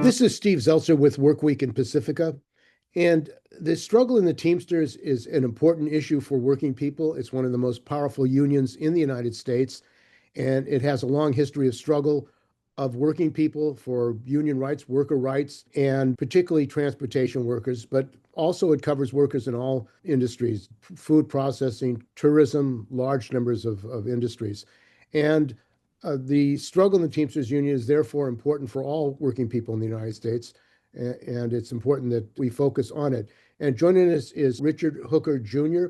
This is Steve Zeltzer with WorkWeek in Pacifica. And the struggle in the Teamsters is an important issue for working people. It's one of the most powerful unions in the United States, and it has a long history of struggle of working people for union rights, worker rights, and particularly transportation workers, but also it covers workers in all industries, food processing, tourism, large numbers of industries. And the struggle in the Teamsters Union is therefore important for all working people in the United States, and it's important that we focus on it. And joining us is Richard Hooker Jr.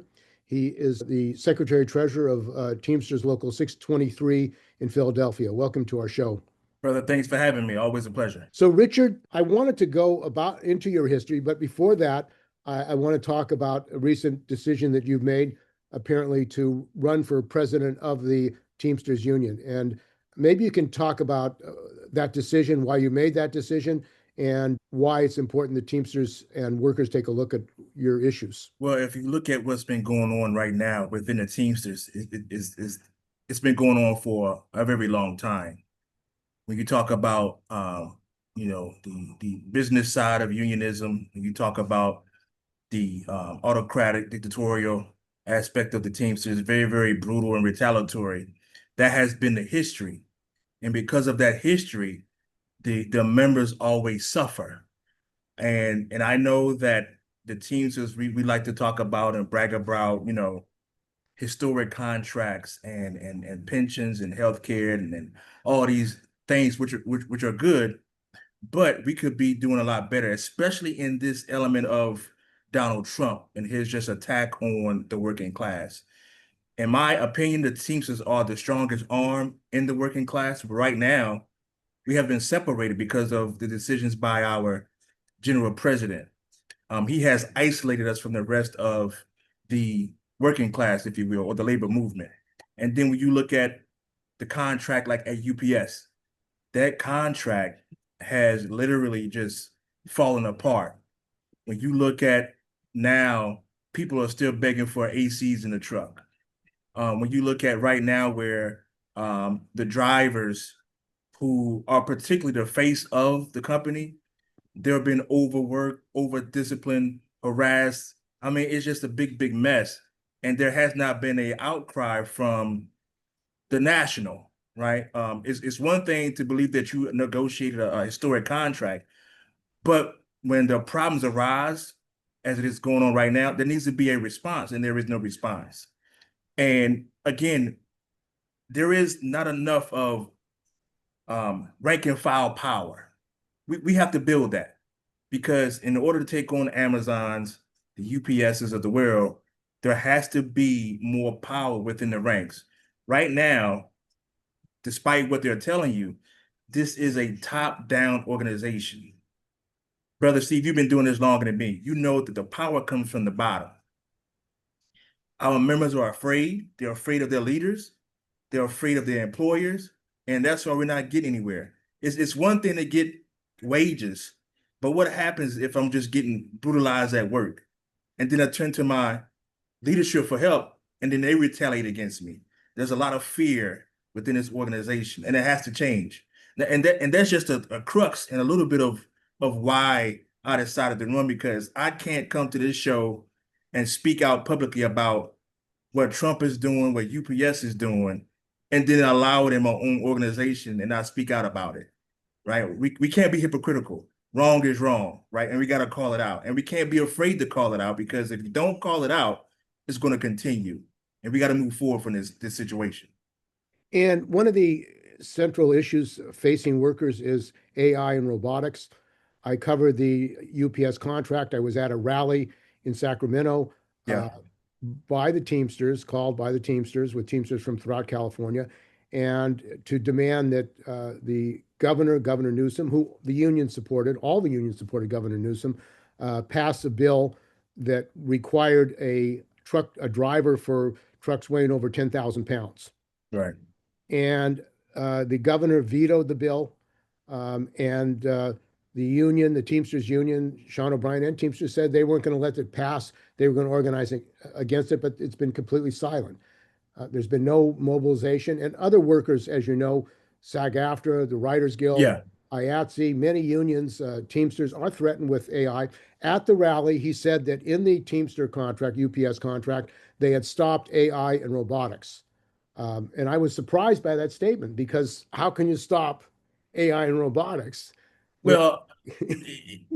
He is the Secretary Treasurer of Teamsters Local 623 in Philadelphia. Welcome to our show. Brother, thanks for having me. Always a pleasure. So, Richard, I wanted to go about into your history, but before that, I want to talk about a recent decision that you've made, apparently, to run for president of the Teamsters Union. And maybe you can talk about that decision, why you made that decision, and why it's important that Teamsters and workers take a look at your issues. Well, if you look at what's been going on right now within the Teamsters, it's been going on for a very long time. When you talk about, the business side of unionism, when you talk about the autocratic, dictatorial aspect of the Teamsters, very, very brutal and retaliatory, that has been the history. And because of that history, the members always suffer. And I know that the Teamsters, we like to talk about and brag about, historic contracts and pensions and healthcare and all these things which are good, but we could be doing a lot better, especially in this element of Donald Trump and his just attack on the working class. In my opinion, the Teamsters are the strongest arm in the working class. But right now, we have been separated because of the decisions by our general president. He has isolated us from the rest of the working class, if you will, or the labor movement. And then when you look at the contract like at UPS, that contract has literally just fallen apart. When you look at now, people are still begging for ACs in the truck. When you look at right now where the drivers who are particularly the face of the company, they're being overworked, over-disciplined, harassed. I mean, it's just a big, big mess. And there has not been an outcry from the national, right? It's one thing to believe that you negotiated a historic contract, but when the problems arise, as it is going on right now, there needs to be a response, and there is no response. And again, there is not enough of rank and file power. We have to build that, because in order to take on Amazons, the UPSs of the world, there has to be more power within the ranks. Right now, despite what they're telling you, this is a top-down organization. Brother Steve, you've been doing this longer than me. You know that the power comes from the bottom. Our members are afraid. They're afraid of their leaders. They're afraid of their employers. And that's why we're not getting anywhere. It's one thing to get wages, but what happens if I'm just getting brutalized at work? And then I turn to my leadership for help, and then they retaliate against me. There's a lot of fear within this organization, and it has to change. And that's just a crux and a little bit of why I decided to run, because I can't come to this show and speak out publicly about what Trump is doing, what UPS is doing, and then allow it in my own organization and not speak out about it, right? We can't be hypocritical. Wrong is wrong, right? And we got to call it out. And we can't be afraid to call it out, because if you don't call it out, it's going to continue. And we got to move forward from this situation. And one of the central issues facing workers is AI and robotics. I covered the UPS contract. I was at a rally in Sacramento by the Teamsters, called by the Teamsters, with Teamsters from throughout California, and to demand that the Governor Newsom, who the union supported, all the unions supported Governor Newsom, pass a bill that required a driver for trucks weighing over 10,000 pounds. Right. And the governor vetoed the bill, and the union, the Teamsters Union, Sean O'Brien and Teamsters said they weren't going to let it pass. They were going to organize against it, but it's been completely silent. There's been no mobilization, and other workers, as you know, SAG-AFTRA, the Writers Guild, IATSE, many unions, Teamsters are threatened with AI. At the rally, he said that in the Teamster contract, UPS contract, they had stopped AI and robotics. And I was surprised by that statement because how can you stop AI and robotics when Well,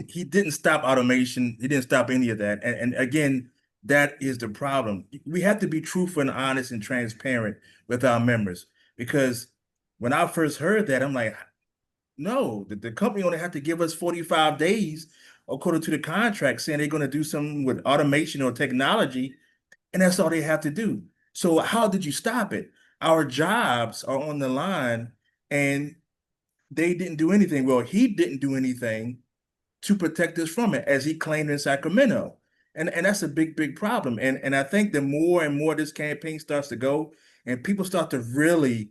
he didn't stop automation. He didn't stop any of that. And again, that is the problem. We have to be truthful and honest and transparent with our members because when I first heard that, I'm like, no, the company only have to give us 45 days according to the contract saying they're going to do something with automation or technology, and that's all they have to do. So how did you stop it? Our jobs are on the line, and they didn't do anything. Well, he didn't do anything to protect us from it, as he claimed in Sacramento. And that's a big, big problem. And I think the more and more this campaign starts to go, and people start to really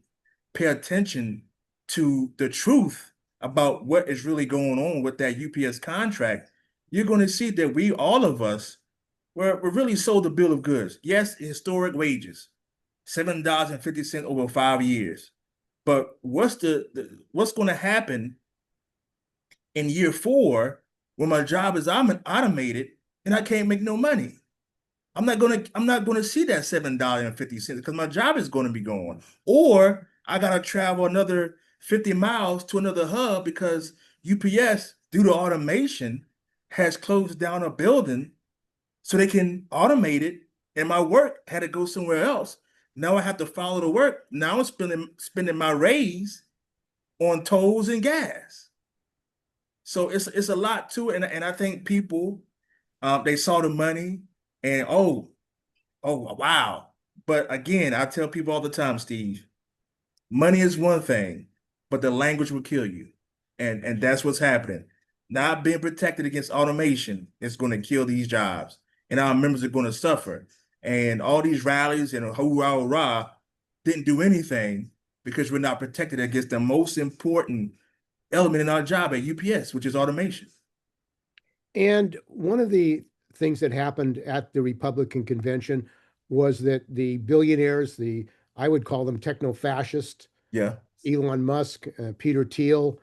pay attention to the truth about what is really going on with that UPS contract, you're going to see that we, all of us, we're really sold a bill of goods. Yes, historic wages, $7.50 over 5 years. But what's going to happen in year four when my job is automated and I can't make no money? I'm not gonna see that $7.50 because my job is going to be gone. Or I gotta travel another 50 miles to another hub because UPS, due to automation, has closed down a building so they can automate it, and my work had to go somewhere else. Now I have to follow the work. Now I'm spending my raise on tolls and gas. So it's a lot to it, and I think people they saw the money and oh wow. But again, I tell people all the time, Steve, money is one thing, but the language will kill you, and that's what's happening. Not being protected against automation is going to kill these jobs, and our members are going to suffer. And all these rallies and hoorah, hoorah didn't do anything because we're not protected against the most important element in our job at UPS, which is automation. And one of the things that happened at the Republican convention was that the billionaires, the I would call them techno fascists, Yeah, Elon Musk, Peter Thiel,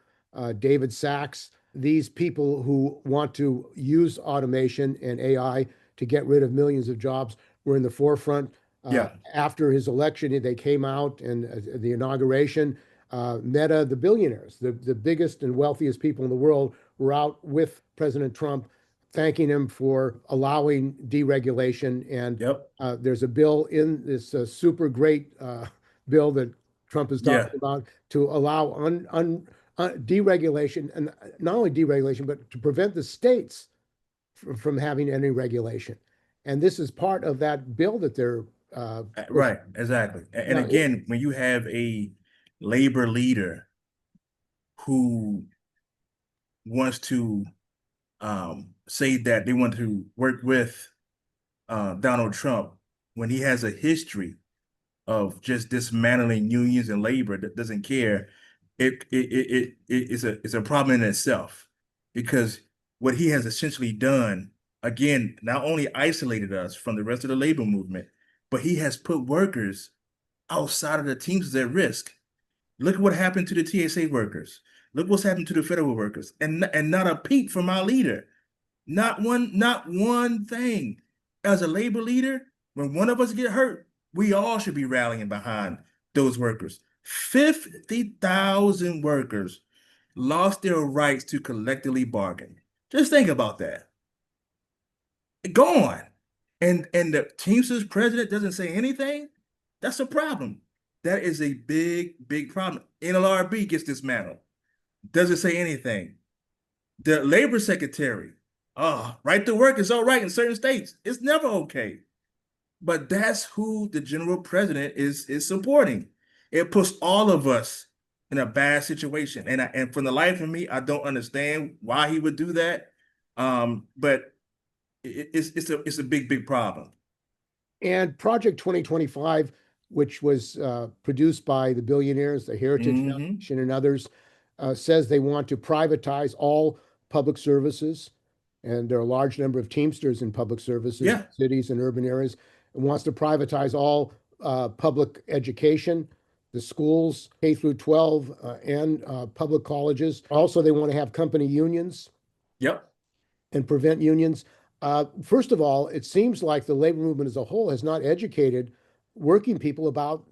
David Sachs, these people who want to use automation and AI to get rid of millions of jobs were in the forefront. yeah, After his election, they came out and the inauguration, Meta, the billionaires, the biggest and wealthiest people in the world, were out with President Trump, thanking him for allowing deregulation. And yep, there's a bill in this super great bill that Trump is yeah. talking about to allow deregulation, and not only deregulation, but to prevent the states from having any regulation. And this is part of that bill that they're pushing. Right, exactly. And Now, again, when you have a labor leader who wants to say that they want to work with Donald Trump when he has a history of just dismantling unions and labor that doesn't care, it's a problem in itself because what he has essentially done, again, not only isolated us from the rest of the labor movement, but he has put workers outside of the teams at risk. Look what happened to the TSA workers. Look what's happened to the federal workers, and not a peep from our leader. Not one thing. As a labor leader, when one of us get hurt, we all should be rallying behind those workers. 50,000 workers lost their rights to collectively bargain. Just think about that. Gone. And the Teamsters president doesn't say anything. That's a problem. That is a big, big problem. NLRB gets dismantled. Doesn't say anything. The labor secretary, right to work is all right in certain states. It's never okay. But that's who the general president is supporting. It puts all of us in a bad situation. And from the life of me, I don't understand why he would do that. But it's a big, big problem. and Project 2025, which was produced by the billionaires, the Heritage Hmm. Foundation, and others, says they want to privatize all public services. And there are a large number of Teamsters in public services, Yeah. cities and urban areas, and wants to privatize all public education, the schools, K through 12, and public colleges. Also, they want to have company unions Yep. and prevent unions. First of all, it seems like the labor movement as a whole has not educated working people about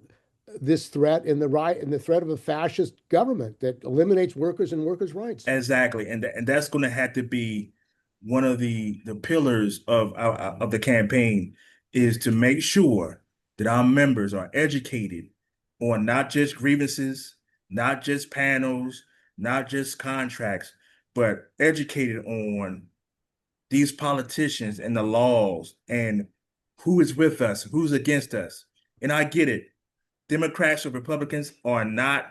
this threat and the threat of a fascist government that eliminates workers and workers' rights. Exactly, and that's going to have to be one of the pillars of the campaign is to make sure that our members are educated on not just grievances, not just panels, not just contracts, but educated on these politicians and the laws and who is with us, who's against us. And I get it. Democrats or Republicans are not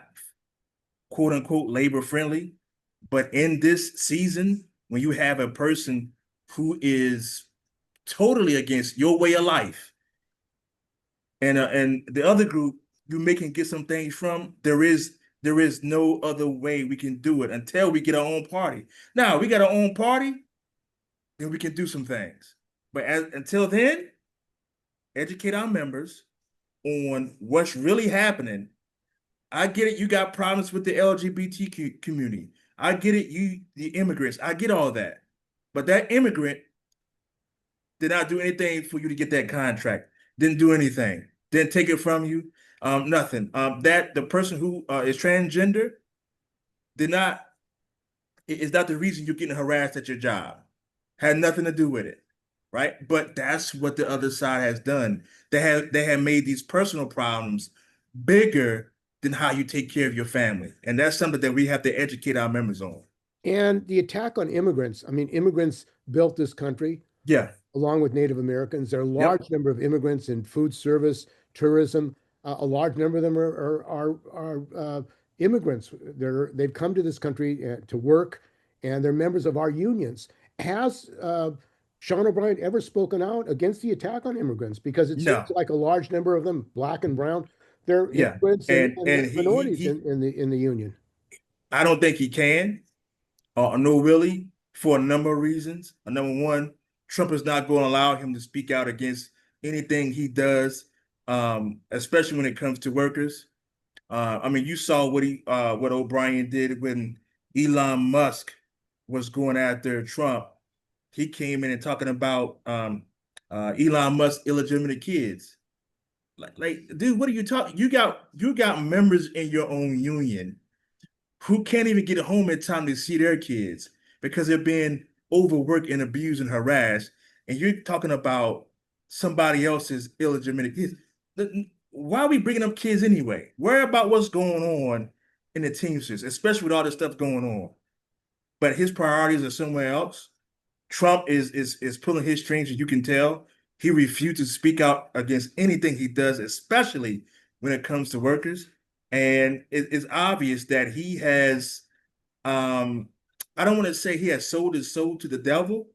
quote unquote labor friendly. But in this season, when you have a person who is totally against your way of life, and the other group you may can get some things from, there is no other way we can do it until we get our own party. Now we got our own party, then we can do some things. But until then, educate our members on what's really happening. I get it. You got problems with the LGBT community. I get it. The immigrants. I get all that. But that immigrant did not do anything for you to get that contract. Didn't do anything. Didn't take it from you. Nothing. That the person who is transgender did not is not the reason you're getting harassed at your job. Had nothing to do with it, right? But that's what the other side has done. They have made these personal problems bigger than how you take care of your family, and that's something that we have to educate our members on. And the attack on immigrants. I mean, immigrants built this country Yeah. along with Native Americans. There are a Yep. large number of immigrants in food service, tourism. A large number of them are immigrants. They've come to this country to work, and they're members of our unions. Has Sean O'Brien ever spoken out against the attack on immigrants? Because it seems No. like a large number of them, black and brown, they're Yeah. immigrants And and minorities in the union. I don't think he can. No, really, for a number of reasons. Number one, Trump is not going to allow him to speak out against anything he does, especially when it comes to workers. I mean, you saw what O'Brien did when Elon Musk was going after Trump. He came in and talking about Elon Musk's illegitimate kids. Dude, what are you talking? You got members in your own union who can't even get home in time to see their kids because they're being overworked and abused and harassed. And you're talking about somebody else's illegitimate kids. Why are we bringing up kids anyway? Worry about what's going on in the Teamsters, especially with all this stuff going on. But his priorities are somewhere else. Trump is pulling his strings, as you can tell. He refuses to speak out against anything he does, especially when it comes to workers. And it's obvious that he has, I don't want to say he has sold his soul to the devil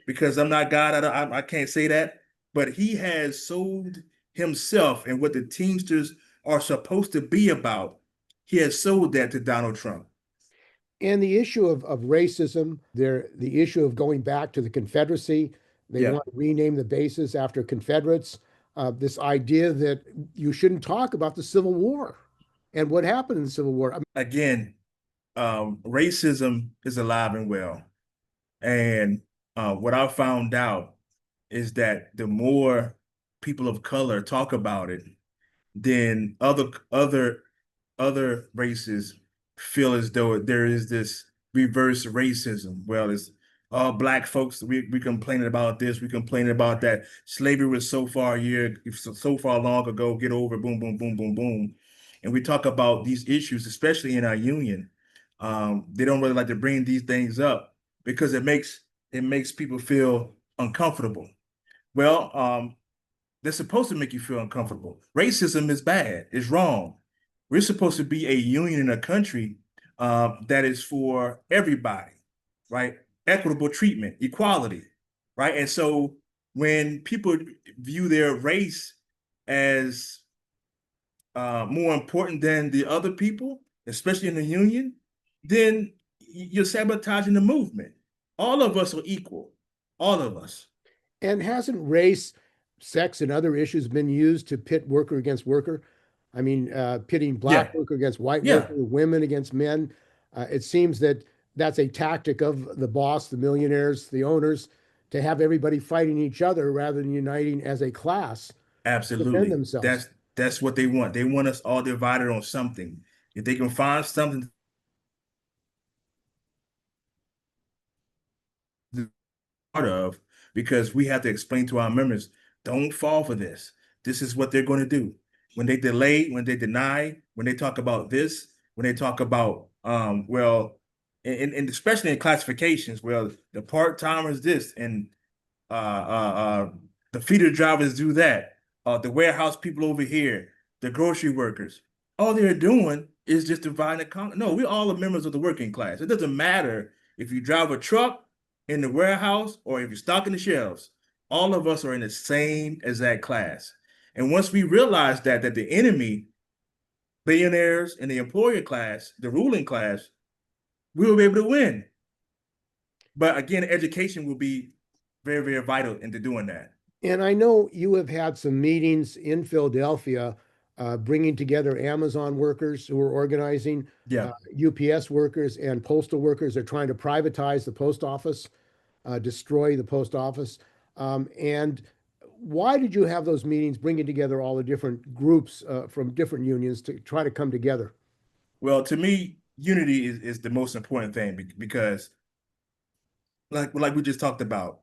because I'm not God. I can't say that, but he has sold himself and what the Teamsters are supposed to be about. He has sold that to Donald Trump. And the issue of racism, the issue of going back to the Confederacy, they Yeah. want to rename the bases after Confederates. This idea that you shouldn't talk about the Civil War and what happened in the Civil War. I mean, Again, racism is alive and well. And what I found out is that the more people of color talk about it, then other races feel as though there is this reverse racism. Well, it's all black folks. We complaining about this. We complaining about that. Slavery was so far long ago. Get over it. Boom, boom, boom, boom, boom. And we talk about these issues, especially in our union. They don't really like to bring these things up because it makes people feel uncomfortable. Well, they're supposed to make you feel uncomfortable. Racism is bad. It's wrong. We're supposed to be a union in a country that is for everybody, right? Equitable treatment, equality, right? And so when people view their race as more important than the other people, especially in the union, then you're sabotaging the movement. All of us are equal. All of us. and hasn't race, sex, and other issues been used to pit worker against worker? I mean, pitting black Yeah, worker against white yeah, worker, women against men. It seems that that's a tactic of the boss, the millionaires, the owners, to have everybody fighting each other rather than uniting as a class to defend absolutely. themselves. That's what they want. They want us all divided on something. If they can find something to part of, because we have to explain to our members, don't fall for this. This is what they're going to do. When they delay, when they deny, when they talk about this, when they talk about and especially in classifications, well, the part-timers this and the feeder drivers do that. The warehouse people over here, the grocery workers. All they're doing is just dividing the No, we all are members of the working class. It doesn't matter if you drive a truck in the warehouse or if you're stocking the shelves. All of us are in the same exact class. And once we realize that the enemy, billionaires and the employer class, the ruling class, we will be able to win. But again, education will be very, very vital into doing that. And I know you have had some meetings in Philadelphia, bringing together Amazon workers who are organizing, Yeah. UPS workers and postal workers are trying to privatize the post office, destroy the post office. And why did you have those meetings, bringing together all the different groups from different unions to try to come together? Well, to me, unity is the most important thing because, like we just talked about,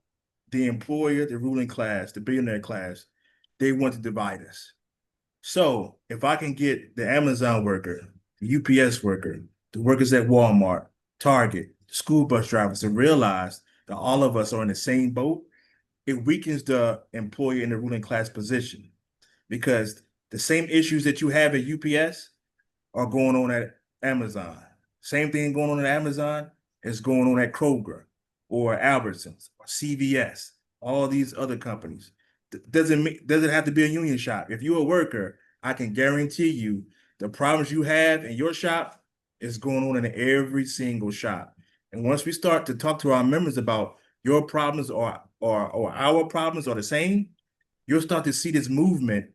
the employer, the ruling class, the billionaire class, they want to divide us. So if I can get the Amazon worker, the UPS worker, the workers at Walmart, Target, school bus drivers to realize that all of us are in the same boat, it weakens the employer in the ruling class position because the same issues that you have at UPS are going on at Amazon. Same thing going on at Amazon is going on at Kroger or Albertsons or CVS, all these other companies. Doesn't have to be a union shop. If you're a worker, I can guarantee you the problems you have in your shop is going on in every single shop. And once we start to talk to our members about your problems or our problems are the same, you'll start to see this movement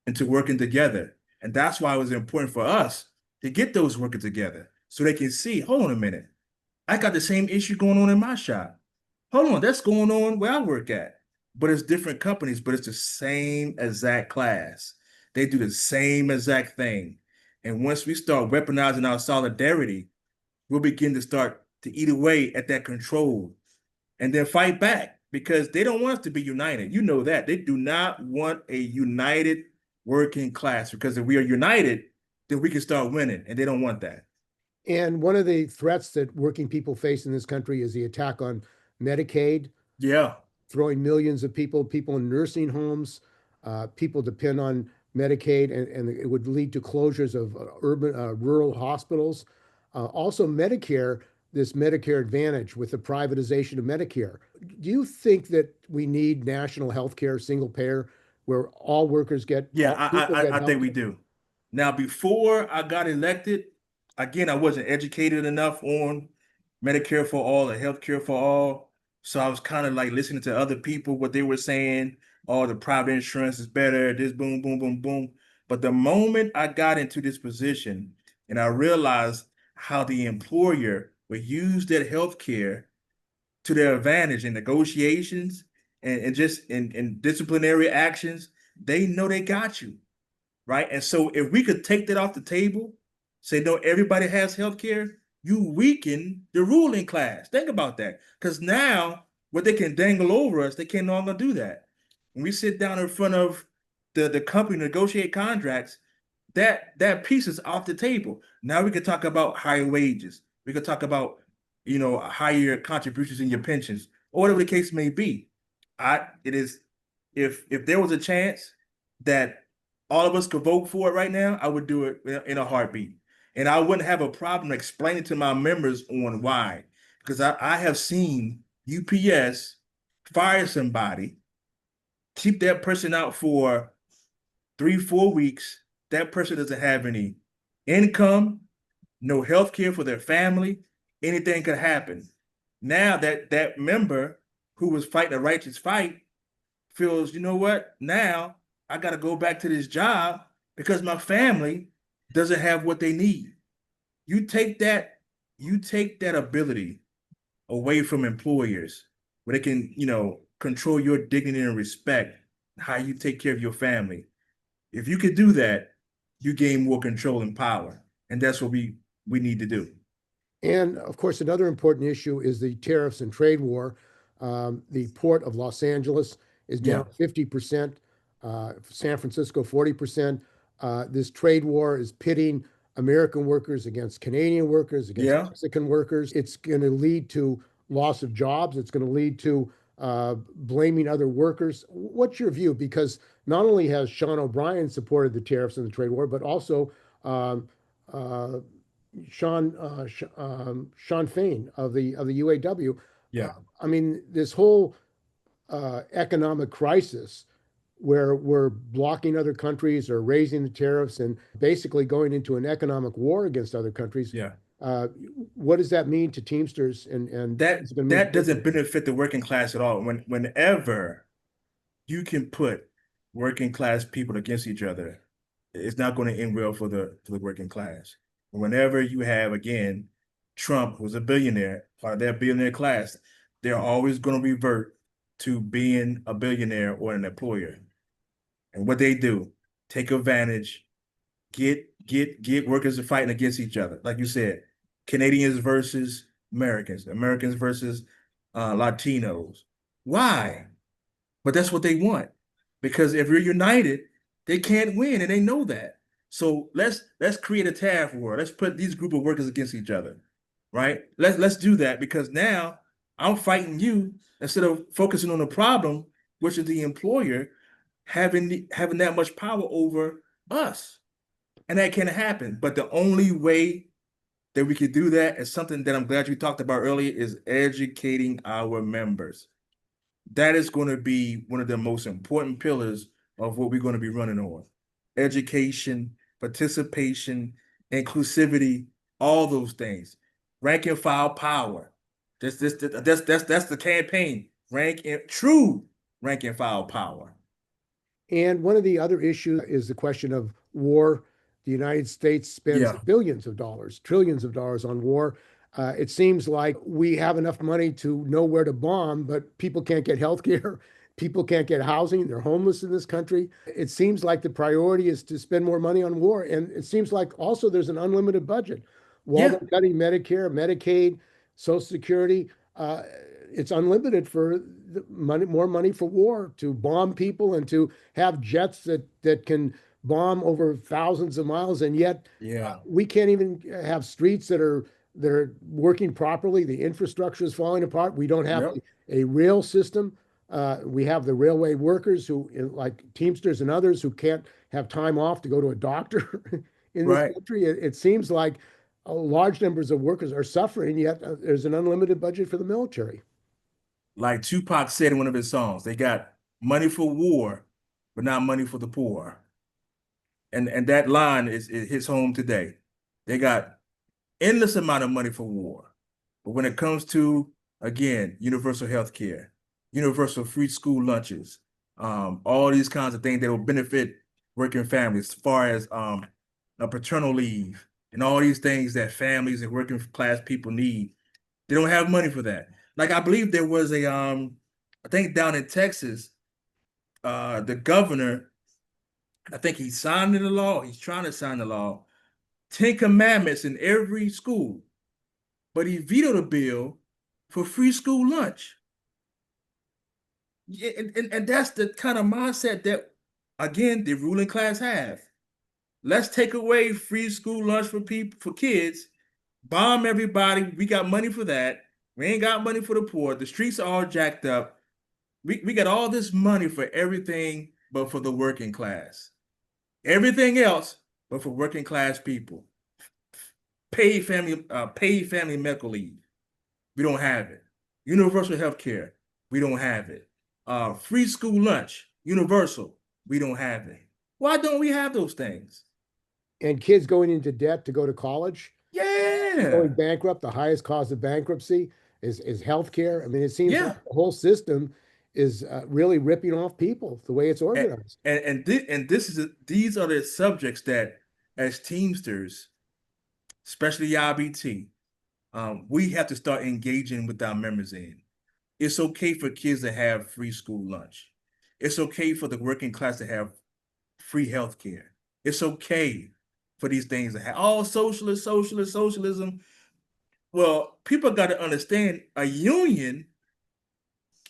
into working together. And that's why it was important for us to get those working together so they can see, hold on a minute, I got the same issue going on in my shop. Hold on, that's going on where I work at. But it's different companies, but it's the same exact class. They do the same exact thing. And once we start weaponizing our solidarity, we'll begin to start to eat away at that control and then fight back because they don't want us to be united. You know that. They do not want a united working class because if we are united, then we can start winning, and they don't want that. And one of the threats that working people face in this country is the attack on Medicaid, Yeah. throwing millions of people in nursing homes. People depend on Medicaid, and it would lead to closures of urban, rural hospitals. Also, Medicare, this Medicare Advantage with the privatization of Medicare. Do you think that we need national health care, single payer, where all workers get, Yeah, all people get I health think we care? do. Now, before I got elected, again, I wasn't educated enough on Medicare for all or healthcare for all. So I was kind of like listening to other people, what they were saying, oh, the private insurance is better, this boom, boom, boom, boom. But the moment I got into this position and I realized how the employer would use that healthcare to their advantage in negotiations and just in disciplinary actions, they know they got you, right? And so if we could take that off the table, say no, everybody has health care, you weaken the ruling class. Think about that. Because now what they can dangle over us, they can no longer do that. When we sit down in front of the company negotiate contracts, that piece is off the table. Now we can talk about higher wages. We can talk about, higher contributions in your pensions, or whatever the case may be. It is if there was a chance that all of us could vote for it right now, I would do it in a heartbeat. And I wouldn't have a problem explaining to my members on why. Because I have seen UPS fire somebody, keep that person out for 3, 4 weeks. That person doesn't have any income, no health care for their family. Anything could happen. Now that member who was fighting a righteous fight feels, you know what? Now I got to go back to this job because my family doesn't have what they need. You take that, you take that ability away from employers where they can, control your dignity and respect, how you take care of your family. If you could do that, you gain more control and power. And that's what we need to do. And of course, another important issue is the tariffs and trade war. The port of Los Angeles is down Yeah. 50%, San Francisco 40%. This trade war is pitting American workers against Canadian workers, against Yeah. Mexican workers. It's going to lead to loss of jobs. It's going to lead to blaming other workers. What's your view? Because not only has Sean O'Brien supported the tariffs and the trade war, but also um, uh, Sean Fain of the UAW. Uh, Yeah. I mean, this whole economic crisis where we're blocking other countries or raising the tariffs and basically going into an economic war against other countries. Yeah. Uh, what does that mean to Teamsters and That what's it going to mean to that doesn't workers? benefit the working class at all. Whenever you can put working class people against each other, it's not going to end well for the working class. Whenever you have, again, Trump, who's a billionaire, part of that billionaire class, they're always going to revert to being a billionaire or an employer. And what they do, take advantage, get workers fighting against each other. Like you said, Canadians versus Americans, Americans versus Latinos. Why? But that's what they want. Because if you're united, they can't win, and they know that. So let's create a tariff war. Let's put these group of workers against each other, right? Let's do that because now I'm fighting you instead of focusing on the problem, which is the employer having that much power over us, and that can happen. But the only way that we could do that is something that I'm glad you talked about earlier is educating our members. That is going to be one of the most important pillars of what we're going to be running on. Education, participation, inclusivity, all those things. Rank and file power. That's the campaign. True rank and file power. And one of the other issues is the question of war. The United States spends Yeah, billions of dollars, trillions of dollars on war. It seems like we have enough money to know where to bomb, but people can't get health care. People can't get housing. They're homeless in this country. It seems like the priority is to spend more money on war. And it seems like also there's an unlimited budget. While yeah, they're cutting Medicare, Medicaid, Social Security, it's unlimited for the money, more money for war, to bomb people and to have jets that can bomb over thousands of miles, and yet yeah, we can't even have streets that are working properly. The infrastructure is falling apart. We don't have yep, a rail system. We have the railway workers who, like Teamsters and others, who can't have time off to go to a doctor in this right. country. It seems like large numbers of workers are suffering, yet there's an unlimited budget for the military. Like Tupac said in one of his songs, they got money for war, but not money for the poor. And that line it hits home today. They got endless amount of money for war. But when it comes to, again, universal health care, universal free school lunches, all these kinds of things that will benefit working families, as far as a paternal leave and all these things that families and working class people need, they don't have money for that. Like I believe there was I think down in Texas, the governor, I think he signed the law, he's trying to sign the law, 10 commandments in every school, but he vetoed a bill for free school lunch. Yeah, and that's the kind of mindset that, again, the ruling class have. Let's take away free school lunch for people, for kids, bomb everybody. We got money for that. We ain't got money for the poor. The streets are all jacked up. We got all this money for everything but for the working class. Everything else but for working class people. Paid family medical leave. We don't have it. Universal health care. We don't have it. Free school lunch. Universal. We don't have it. Why don't we have those things? And kids going into debt to go to college, going Yeah. bankrupt. The highest cause of bankruptcy is healthcare. I mean, it seems like Yeah. the whole system is really ripping off people the way it's And organized. these are the subjects that, as Teamsters, especially IBT, we have to start engaging with our members in. It's okay for kids to have free school lunch. It's okay for the working class to have free health care. It's okay for these things to have all socialism. Well, people got to understand a union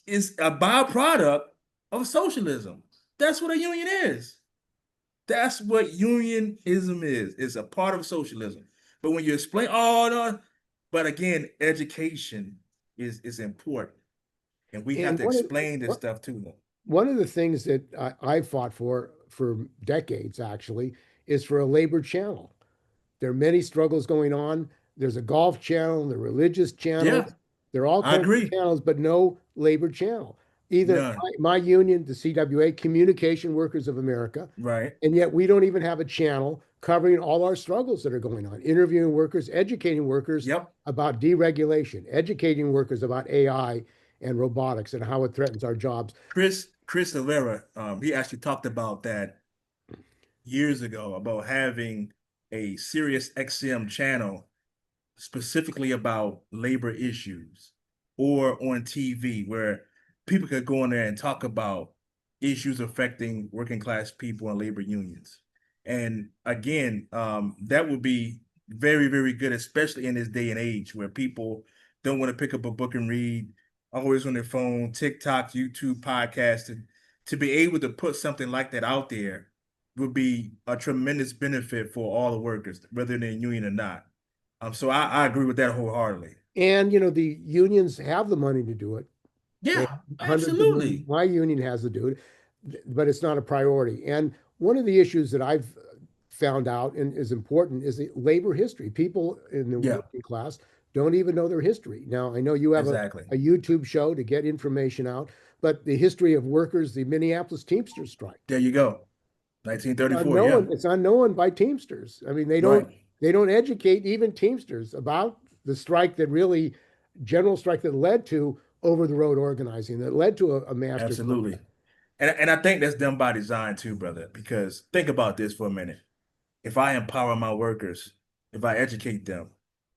is a byproduct of socialism. That's what a union is. That's what unionism is. It's a part of socialism. But when you explain, oh no, but again, education is important, and we have And to explain this stuff to them. one of the things that I've fought for decades actually is for a labor channel. There are many struggles going on. There's a golf channel, the religious Yeah, channels. There are all I kinds of agree. channels, but no labor channel. Either None. my union, the CWA, Communication Workers of America, Right. and yet we don't even have a channel covering all our struggles that are going on, interviewing workers, educating workers Yep. about deregulation, educating workers about AI and robotics and how it threatens our jobs. Chris Rivera, he actually talked about that years ago about having a Sirius XM channel specifically about labor issues, or on TV where people could go in there and talk about issues affecting working class people and labor unions. And again, that would be very, very good, especially in this day and age where people don't want to pick up a book and read, always on their phone, TikTok, YouTube, podcasting. To be able to put something like that out there would be a tremendous benefit for all the workers, whether they're in union or not. So I agree with that wholeheartedly. And, the unions have the money to do it. They Yeah, have hundreds of millions. absolutely. My union has to do it, but it's not a priority. And one of the issues that I've found out and is important is the labor history. People in the Yeah, working class don't even know their history. Now, I know you have exactly. a YouTube show to get information out, but the history of workers, the Minneapolis Teamsters strike, There you go. it's 1934. Yeah, unknown. It's unknown by Teamsters. I mean, right. they don't educate even Teamsters about the strike that really general strike that led to over the road organizing, that led to a master Absolutely. contract. And I think that's done by design too, brother, because think about this for a minute. If I empower my workers, if I educate them,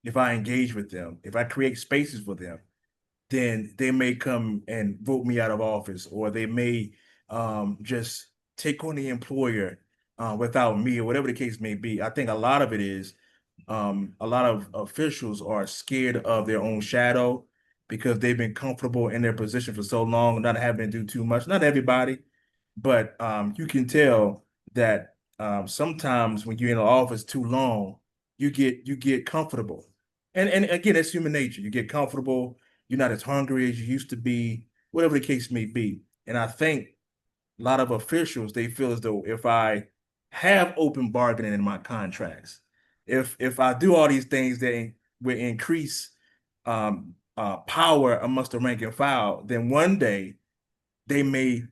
if I engage with them, if I create spaces for them, then they may come and vote me out of office, or they may just take on the employer without me, or whatever the case may be. I think a lot of it is a lot of officials are scared of their own shadow because they've been comfortable in their position for so long, not having to do too much. Not everybody, but you can tell that sometimes when you're in the office too long, you get comfortable. And again, it's human nature. You get comfortable, you're not as hungry as you used to be, whatever the case may be. And I think a lot of officials, they feel as though if I have open bargaining in my contracts, if I do all these things that will increase power amongst the rank and file, then one day they may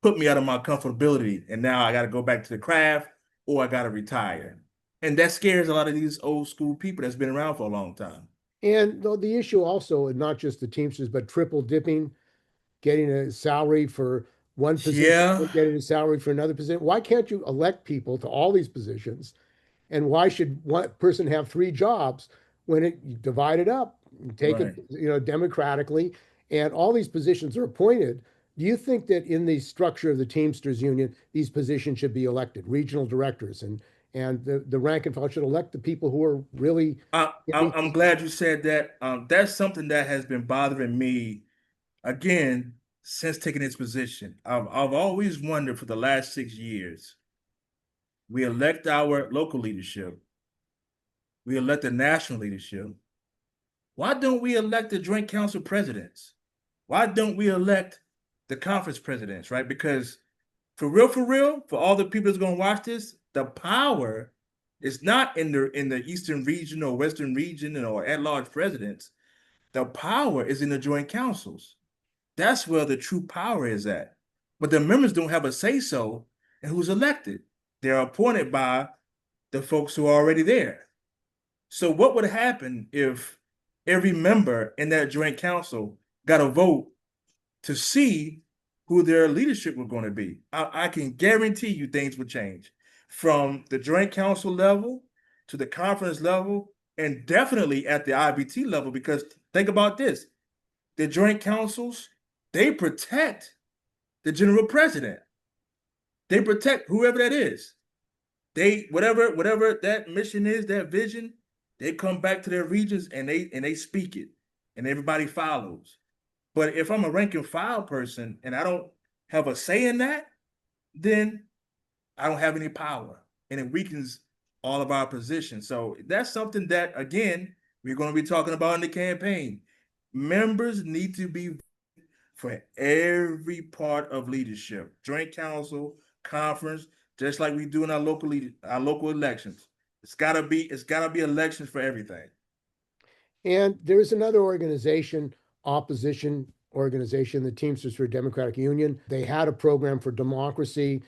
put me out of my comfortability, and now I got to go back to the craft, or I got to retire. And that scares a lot of these old school people that's been around for a long time. And the issue also, and not just the Teamsters, but triple dipping, getting a salary for one position, Yeah, getting a salary for another position. Why can't you elect people to all these positions? And why should one person have three jobs when you divide it up and take it, right. democratically, and all these positions are appointed? Do you think that in the structure of the Teamsters Union, these positions should be elected, regional directors, and the rank and file should elect the people who are really in these I'm positions? glad you said that. That's something that has been bothering me again since taking this position. I've always wondered for the last 6 years. We elect our local leadership. We elect the national leadership. Why don't we elect the joint council presidents? Why don't we elect the conference presidents, right? Because for real, for all the people that's gonna watch this, the power is not in the eastern region or western region or at-large presidents. The power is in the joint councils. That's where the true power is at. But the members don't have a say-so in who's elected. They're appointed by the folks who are already there. So what would happen if every member in that joint council got a vote to see who their leadership were going to be. I can guarantee you things would change from the joint council level to the conference level, and definitely at the IBT level, because think about this, the joint councils, they protect the general president. They protect whoever that is. They whatever that mission is, that vision, they come back to their regions and they speak it, and everybody follows. But if I'm a rank and file person and I don't have a say in that, then I don't have any power, and it weakens all of our positions. So that's something that, again, we're going to be talking about in the campaign. Members need to be for every part of leadership, joint council, conference, just like we do in our local elections. It's gotta be elections for everything. And there is another organization, opposition organization, the Teamsters for Democratic Union. They had a program for democracy.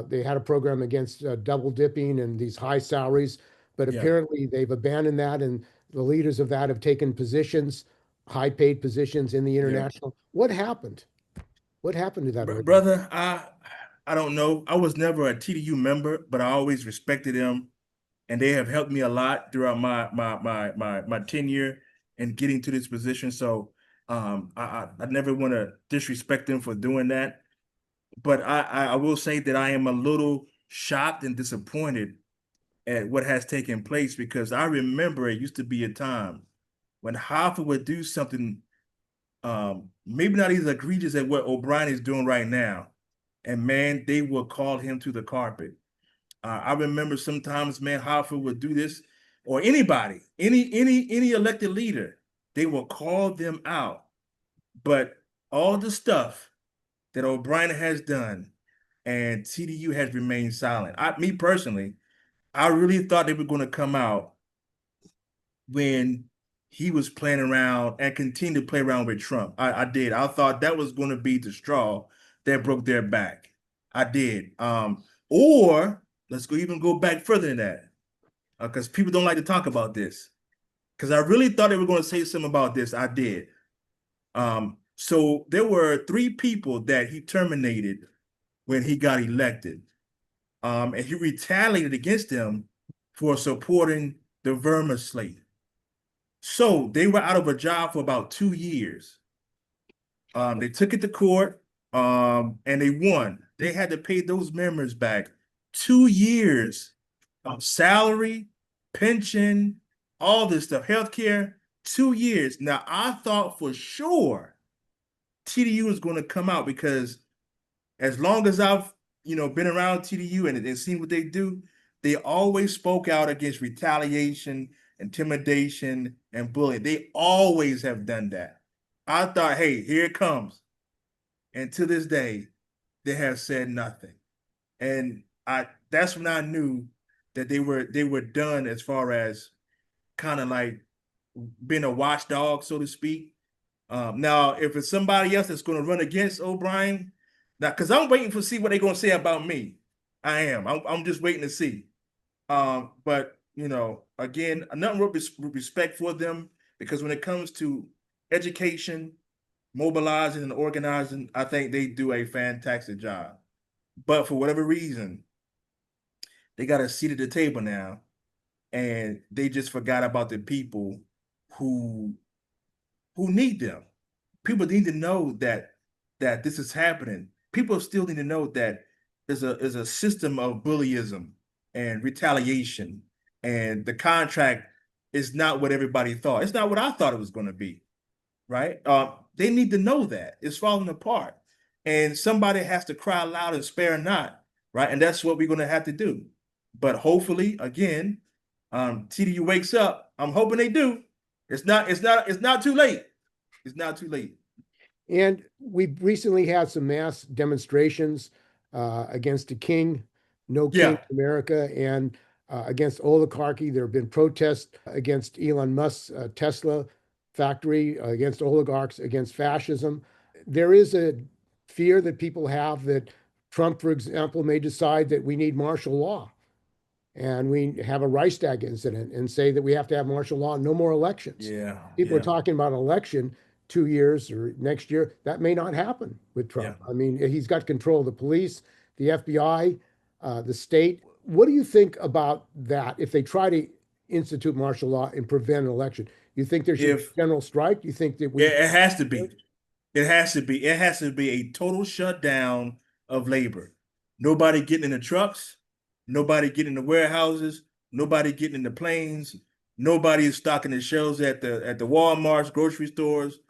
They had a program against double dipping and these high salaries, but Yeah. apparently they've abandoned that, and the leaders of that have taken positions, high paid positions in the Yeah. international. What happened? What happened to that organization? Brother, I don't know. I was never a TDU member, but I always respected them, and they have helped me a lot throughout my tenure in getting to this position. So I never want to disrespect them for doing that. But I will say that I am a little shocked and disappointed at what has taken place, because I remember it used to be a time when Hoffa would do something maybe not as egregious as what O'Brien is doing right now, and man, they will call him to the carpet. I remember sometimes, man, Hoffa would do this, or anybody, any elected leader, they will call them out. But all the stuff that O'Brien has done and TDU has remained silent. Me personally, I really thought they were going to come out when he was playing around and continue to play around with Trump. I did. I thought that was going to be the straw that broke their back. I did. Or let's go back further than that, because people don't like to talk about this. Because I really thought they were going to say something about this. I did. So there were 3 people that he terminated when he got elected. And he retaliated against them for supporting the Verma slate. So they were out of a job for about 2 years. They took it to court, and they won. They had to pay those members back 2 years of salary, pension, all this stuff, healthcare, 2 years. Now, I thought for sure TDU was going to come out, because as long as I've been around TDU and seen what they do, they always spoke out against retaliation, intimidation, and bullying. They always have done that. I thought, hey, here it comes. And to this day, they have said nothing. And that's when I knew that they were done, as far as kind of like being a watchdog, so to speak. Now, if it's somebody else that's going to run against O'Brien, now, because I'm waiting to see what they're going to say about me. I am. I'm just waiting to see. But again, nothing with respect for them, because when it comes to education, mobilizing and organizing, I think they do a fantastic job. But for whatever reason, they got a seat at the table now, and they just forgot about the people who need them. People need to know that this is happening. People still need to know that there's a system of bullyism and retaliation, and the contract is not what everybody thought. It's not what I thought it was going to be, right? They need to know that it's falling apart, and somebody has to cry loud and spare not, right? And that's what we're going to have to do. But hopefully, again, TDU wakes up. I'm hoping they do. It's not too late. It's not too late. And we recently had some mass demonstrations against the king, no king Yeah. in America, and against oligarchy. There have been protests against Elon Musk's Tesla factory, against oligarchs, against fascism. There is a fear that people have that Trump, for example, may decide that we need martial law, and we have a Reichstag incident and say that we have to have martial law, no more elections. Yeah. People are Yeah. talking about an election. 2 years or next year, that may not happen with Trump. I mean, he's got control of the police, the FBI, the state. What do you think about that if they try to institute martial law and prevent an election? You think there should be If a general strike? Do you think that we? it has to be, it has to be, it has to be a total shutdown of labor. Nobody getting in the trucks, nobody getting in the warehouses, nobody getting in the planes, nobody is stocking the shelves at the Walmarts, grocery stores.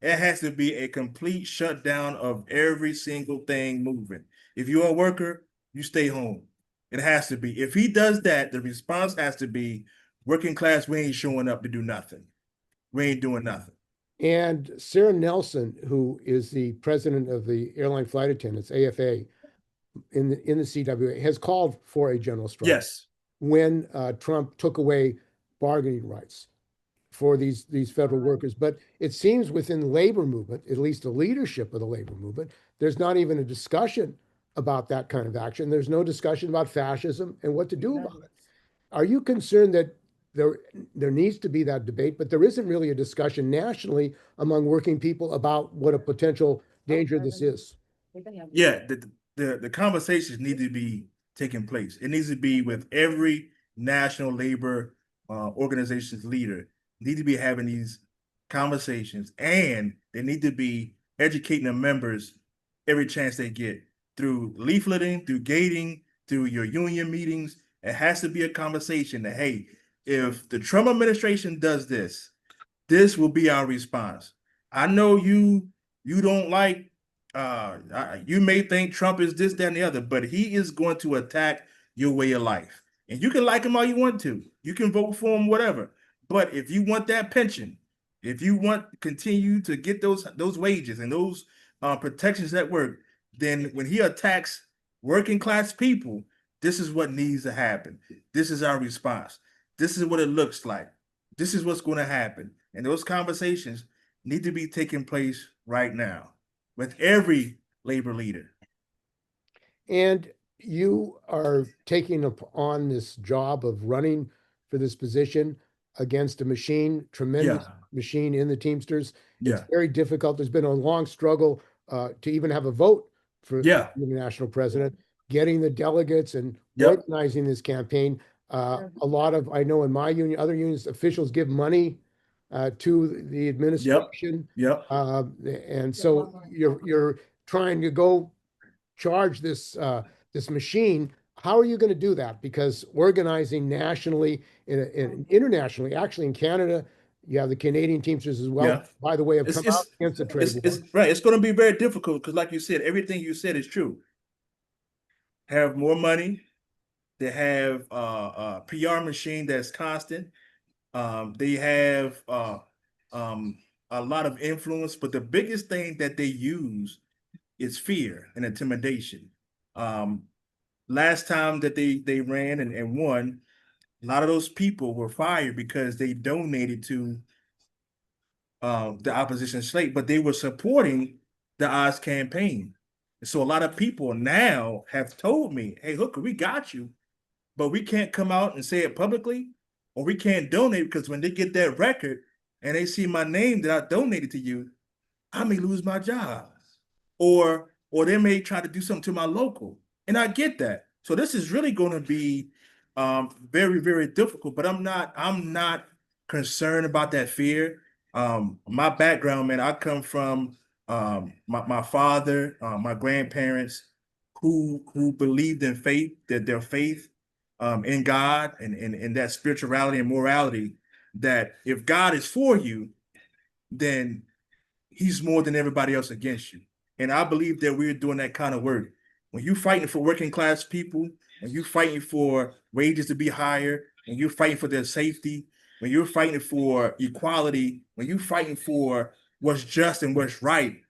It has to be a complete shutdown of every single thing moving. If you're a worker, you stay home. It has to be. If he does that, the response has to be working class, we ain't showing up to do nothing. We ain't doing nothing. And Sarah Nelson, who is the president of the Airline Flight Attendants, AFA, in the CWA, has called for a general strike Yes. when Trump took away bargaining rights for these federal workers. But it seems within the labor movement, at least the leadership of the labor movement, there's not even a discussion about that kind of action. There's no discussion about fascism and what to do about it. Are you concerned that there needs to be that debate, but there isn't really a discussion nationally among working people about what a potential danger this is? Yeah, the conversations need to be taking place. It needs to be with every national labor organization's leader. Need to be having these conversations, and they need to be educating the members every chance they get through leafleting, through gating, through your union meetings. It has to be a conversation that, hey, if the Trump administration does this, this will be our response. I know you don't like you may think Trump is this, that, and the other, but he is going to attack your way of life. And you can like him all you want to. You can vote for him, whatever. But if you want that pension, if you want to continue to get those wages and those protections at work, then when he attacks working class people, this is what needs to happen. This is our response. This is what it looks like. This is what's going to happen. And those conversations need to be taking place right now with every labor leader. And you are taking on this job of running for this position against a machine, tremendous machine in the Teamsters. It's very difficult. There's been a long struggle to even have a vote for the national president, getting the delegates and organizing this campaign. A lot of, I know in my union, other unions, officials give money to the administration. And so you're trying to go charge this this machine. How are you going to do that? Because organizing nationally and internationally, actually in Canada, you have the Canadian Teamsters as well. By the way, have come out against the trade war. Right. It's going to be very difficult because, like you said, everything you said is true. Have more money. They have a PR machine that's constant. They have a lot of influence, but the biggest thing that they use is fear and intimidation. Last time that they ran and won, a lot of those people were fired because they donated to the opposition slate, but they were supporting the Oz campaign. And so a lot of people now have told me, hey, Hooker, we got you, but we can't come out and say it publicly, or we can't donate because when they get that record and they see my name that I donated to you, I may lose my job. Or they may try to do something to my local. And I get that. So this is really going to be very, very difficult, but I'm not concerned about that fear. My background, man, I come from my father, my grandparents who believed in faith, that their faith in God and that spirituality and morality, that if God is for you, then he's more than everybody else against you. And I believe that we're doing that kind of work. When you're fighting for working class people, when you're fighting for wages to be higher, when you're fighting for their safety, when you're fighting for equality, when you're fighting for what's just and what's right,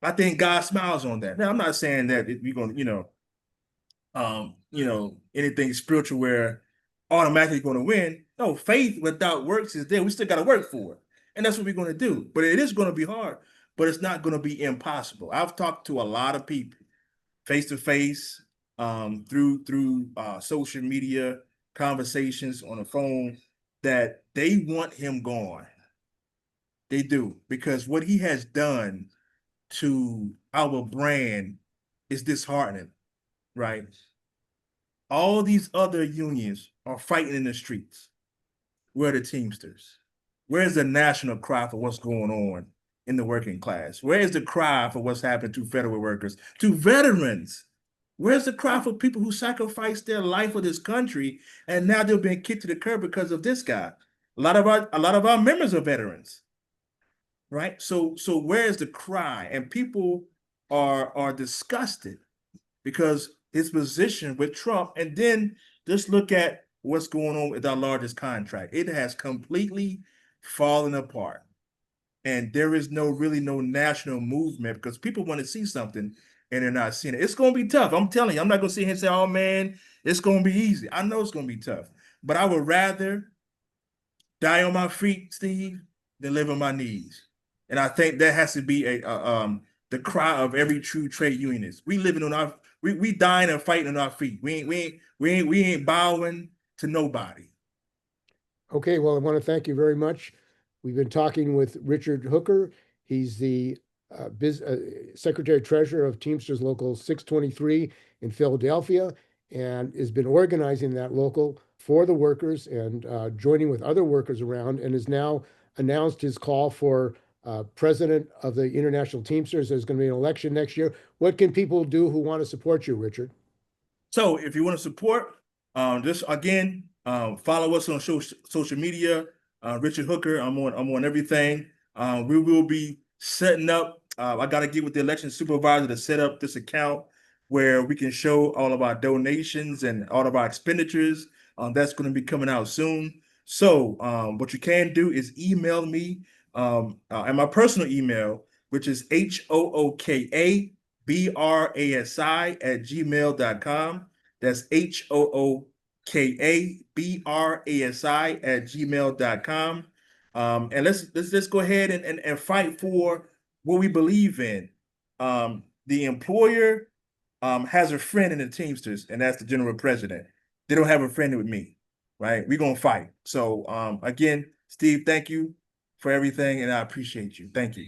I think God smiles on that. Now, I'm not saying that we're going to, anything spiritual where automatically going to win. No, faith without works is there. We still got to work for it. And that's what we're going to do. But it is going to be hard, but it's not going to be impossible. I've talked to a lot of people face to face, through social media conversations on the phone, that they want him gone. They do, because what he has done to our brand is disheartening, right? All these other unions are fighting in the streets. Where are the Teamsters? Where's the national cry for what's going on in the working class? Where's the cry for what's happened to federal workers, to veterans? Where's the cry for people who sacrificed their life for this country and now they're being kicked to the curb because of this guy? A lot of our members are veterans, right? So where's the cry? And people are disgusted because his position with Trump, and then just look at what's going on with our largest contract. It has completely fallen apart. And there is really no national movement because people want to see something and they're not seeing it. It's going to be tough. I'm telling you, I'm not going to sit here and say, oh man, it's going to be easy. I know it's going to be tough, but I would rather die on my feet, Steve, than live on my knees. And I think that has to be the cry of every true trade unionist. We dying and fighting on our feet. We ain't bowing to nobody. Okay, well, I want to thank you very much. We've been talking with Richard Hooker. He's the Secretary Treasurer of Teamsters Local 623 in Philadelphia and has been organizing that local for the workers and joining with other workers around, and has now announced his call for president of the International Teamsters. There's going to be an election next year. What can people do who want to support you, Richard? So if you want to support, just again, follow us on social media. Richard Hooker, I'm on everything. We will be setting up. I got to get with the election supervisor to set up this account where we can show all of our donations and all of our expenditures. That's going to be coming out soon. So what you can do is email me at my personal email, which is hookabrasi@gmail.com. That's hookabrasi@gmail.com. And let's go ahead and fight for what we believe in. The employer has a friend in the Teamsters, and that's the general president. They don't have a friend with me, right? We're gonna fight. So again, Steve, thank you for everything, and I appreciate you. Thank you.